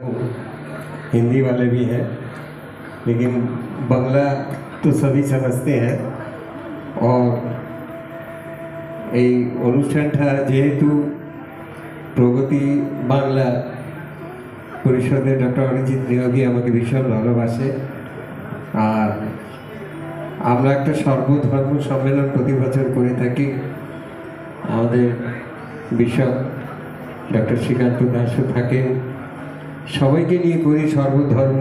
हिंदी वाले भी हैं, लेकिन बांग्ला तो सभी समझते हैं। और এই অনুষ্ঠানটা যেহেতু প্রগতি বাংলা পরিষদের ডক্টর অরিজিৎ নিয়োগী আমাকে ভীষণ ভালোবাসে, আর আমরা একটা সর্বধর্ম সম্মেলন প্রতি বছর করে থাকি। আমাদের বিশপ ডক্টর শ্রীকান্ত দাসও থাকেন, সবাইকে নিয়ে করি সর্বধর্ম।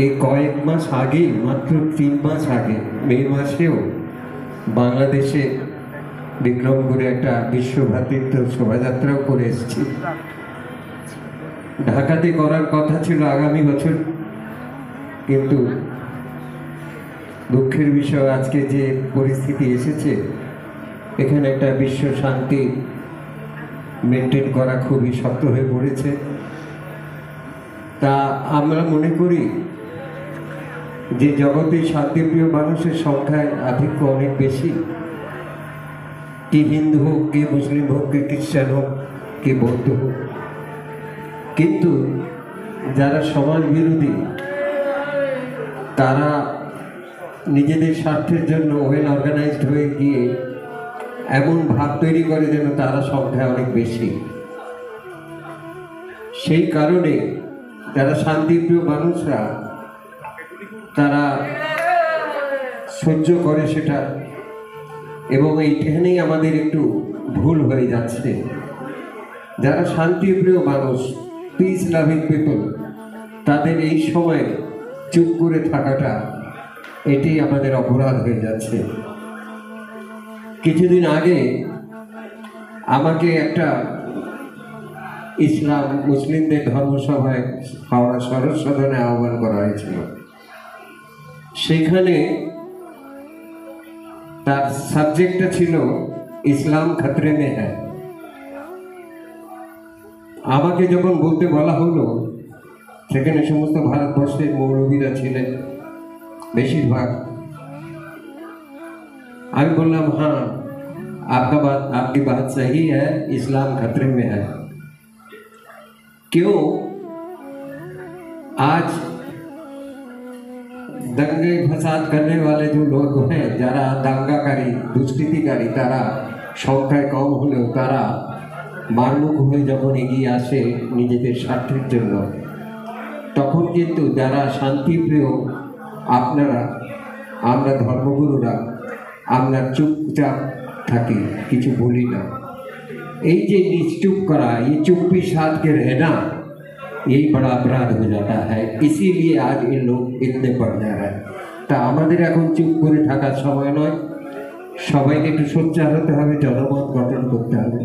এই কয়েক মাস আগে, মাত্র 3 মাস আগে, মে মাসেও বাংলাদেশে বিক্রমপুরে একটা বিশ্ব ভ্রাতৃত্ব শোভাযাত্রাও করে এসেছি। ঢাকাতে করার কথা ছিল আগামী বছর, কিন্তু দুঃখের বিষয় আজকে যে পরিস্থিতি এসেছে, এখানে একটা বিশ্ব শান্তি মেনটেন করা খুবই শক্ত হয়ে পড়েছে। তা আমরা মনে করি যে জগতে শান্তিপ্রিয় মানুষের সংখ্যায় আধিক্য অনেক বেশি, কি হিন্দু হোক, কে মুসলিম হোক, কে খ্রিস্টান হোক, কে বৌদ্ধ হোক। কিন্তু যারা সমাজ বিরোধী, তারা নিজেদের স্বার্থের জন্য ওয়েল অর্গানাইজড হয়ে গিয়ে এমন ভাব তৈরি করে যেন তারা সংখ্যায় অনেক বেশি। সেই কারণে যারা শান্তিপ্রিয় মানুষরা তারা সহ্য করে সেটা, এবং এইখানেই আমাদের একটু ভুল হয়ে যাচ্ছে। যারা শান্তিপ্রিয় মানুষ, পিস লাভিং পিপল, তাদের এই সময় চুপ করে থাকাটা, এটি আমাদের অপরাধ হয়ে যাচ্ছে। কিছুদিন আগে আমাকে একটা ইসলাম মুসলিমদের ধর্মসভায় হাওড়া শরৎ সদনে আহ্বান করা হয়েছিল। সেখানে তার সাবজেক্টটা ছিল ইসলাম খতরে মে হ্যায়। আমাকে যখন বলতে বলা হলো, সেখানে সমস্ত ভারতবর্ষের মৌলবীরা ছিলেন বেশিরভাগ। আমি বললাম, হ্যাঁ, आपकी बात सही है, इस्लाम खतरे में है। क्यों? आज दंगे फसाद करने वाले जो लोग हैं, যারা দাঙ্গাকারী, দুষ্কৃতিকারী, তারা সংখ্যায় কম হলেও তারা মারমুখ হয়ে যখন এগিয়ে আসে নিজেদের স্বার্থের জন্য, তখন কিন্তু যারা শান্তিপ্রিয় আপনারা, আমরা ধর্মগুরুরা, আমরা চুপচাপ থাকি, কিছু বলি না। এই যে নিশ্চুপ করা, ये चुप्पी साध के रहना, यही बड़ा अपराध हो जाता है। इसीलिए आज ये लोग इतने बढ़ जा रहे हैं। তা আমাদের এখন চুপ করে থাকার সময় নয়, সবাইকে একটু সোচ্চার হতে হবে, জনমত গঠন করতে হবে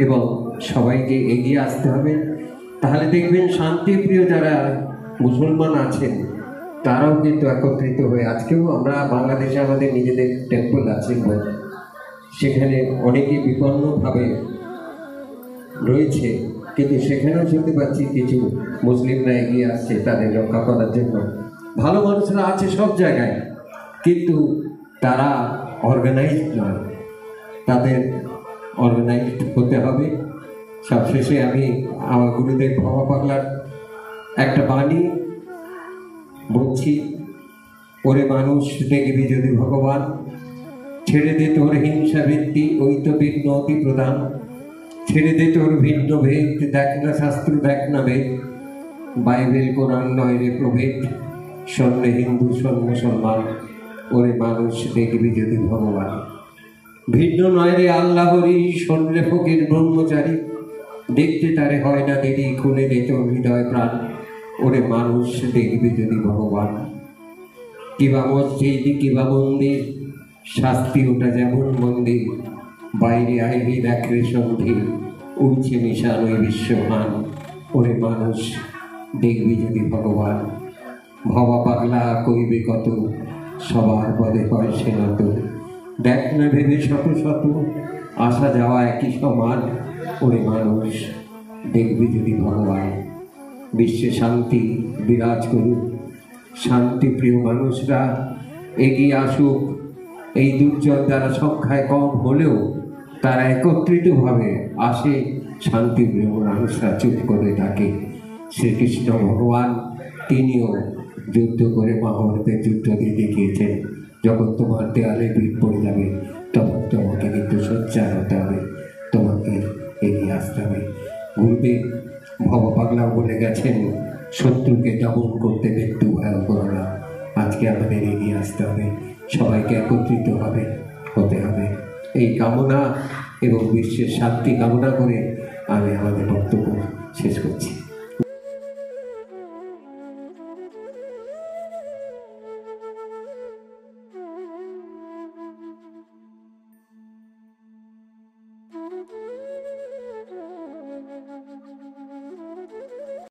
এবং সবাইকে এগিয়ে আসতে হবে। তাহলে দেখবেন শান্তিপ্রিয় যারা মুসলমান আছেন তারাও কিন্তু একত্রিত হয়ে, আজকেও আমরা বাংলাদেশে আমাদের নিজেদের টেম্পল আছে, সেখানে অনেকেই বিপন্নভাবে রয়েছে, কিন্তু সেখানেও শুনতে পাচ্ছি কিছু মুসলিমরা এগিয়ে আসছে তাদের রক্ষা করার জন্য। ভালো মানুষরা আছে সব জায়গায়, কিন্তু তারা অর্গানাইজড নয়, তাদের অর্গানাইজড হতে হবে। সবশেষে আমি আমার গুরুদেব ভবা পাগলার একটা বাণী বলছি, ওরে মানুষ দেখবি যদি ভগবান, ছেড়ে দে তোর হিংসা ভিত্তি, ওই তো বিঘ্ন অতি প্রধান। ছেড়ে দে তোর ভিন্ন ভেদ, দেখ না শাস্ত্র, দেখ না বেদ, বাইবেল কোরআন নয় রে প্রভেদ, স্বর্ণে হিন্দু শোন মুসলমান, ওরে মানুষ দেখবি যদি ভগবান। ভিন্ন নয় রে আল্লাহরি, শোন রে ফকির ব্রহ্মচারী, দেখতে তারে হয় না দেরি, খুলে দে তোর হৃদয় প্রাণ, ওরে মানুষ দেখবি যদি ভগবান। কিবা মসজিদ, কিবা মন্দির, শাস্তি ওটা যেমন মন্দির, বাইরে আইবি দেখ রে সন্ধি, উঠছে মিশান ওই বিশ্বমান, ওরে মানুষ দেখবি যদি ভগবান। ভবা পাগলা কইবে কত, সবার পদে হয় সে নত, দেখ না ভেবে শত শত, আসা যাওয়া একই সমান, ওরে মানুষ দেখবি যদি ভগবান। বিশ্বে শান্তি বিরাজ করুক, শান্তিপ্রিয় মানুষরা এগিয়ে আসুক। এই দুর্যোগ যারা সংখ্যায় কম হলেও তারা একত্রিতভাবে আসে, শান্তিপ্রিয় মানুষরা চুপ করে থাকে। শ্রীকৃষ্ণ ভগবান তিনিও যুদ্ধ করে মহাভারতের যুদ্ধ দিয়ে দেখিয়েছেন, যখন তোমার দেয়ালে পিঠ পড়ে যাবে তখন তোমাকে কিন্তু সোচ্চার হতে হবে, তোমাকে এগিয়ে আসতে হবে। গুরুদেব ভবপাগলাও বলে গেছেন, শত্রুকে দমন করতে মৃত্যু ভয় করো না। আজকে আমাদের এগিয়ে আসতে হবে, সবাইকে একত্রিত হতে হবে। এই কামনা এবং বিশ্বের শান্তি কামনা করে আমি আমাদের বক্তব্য শেষ করছি।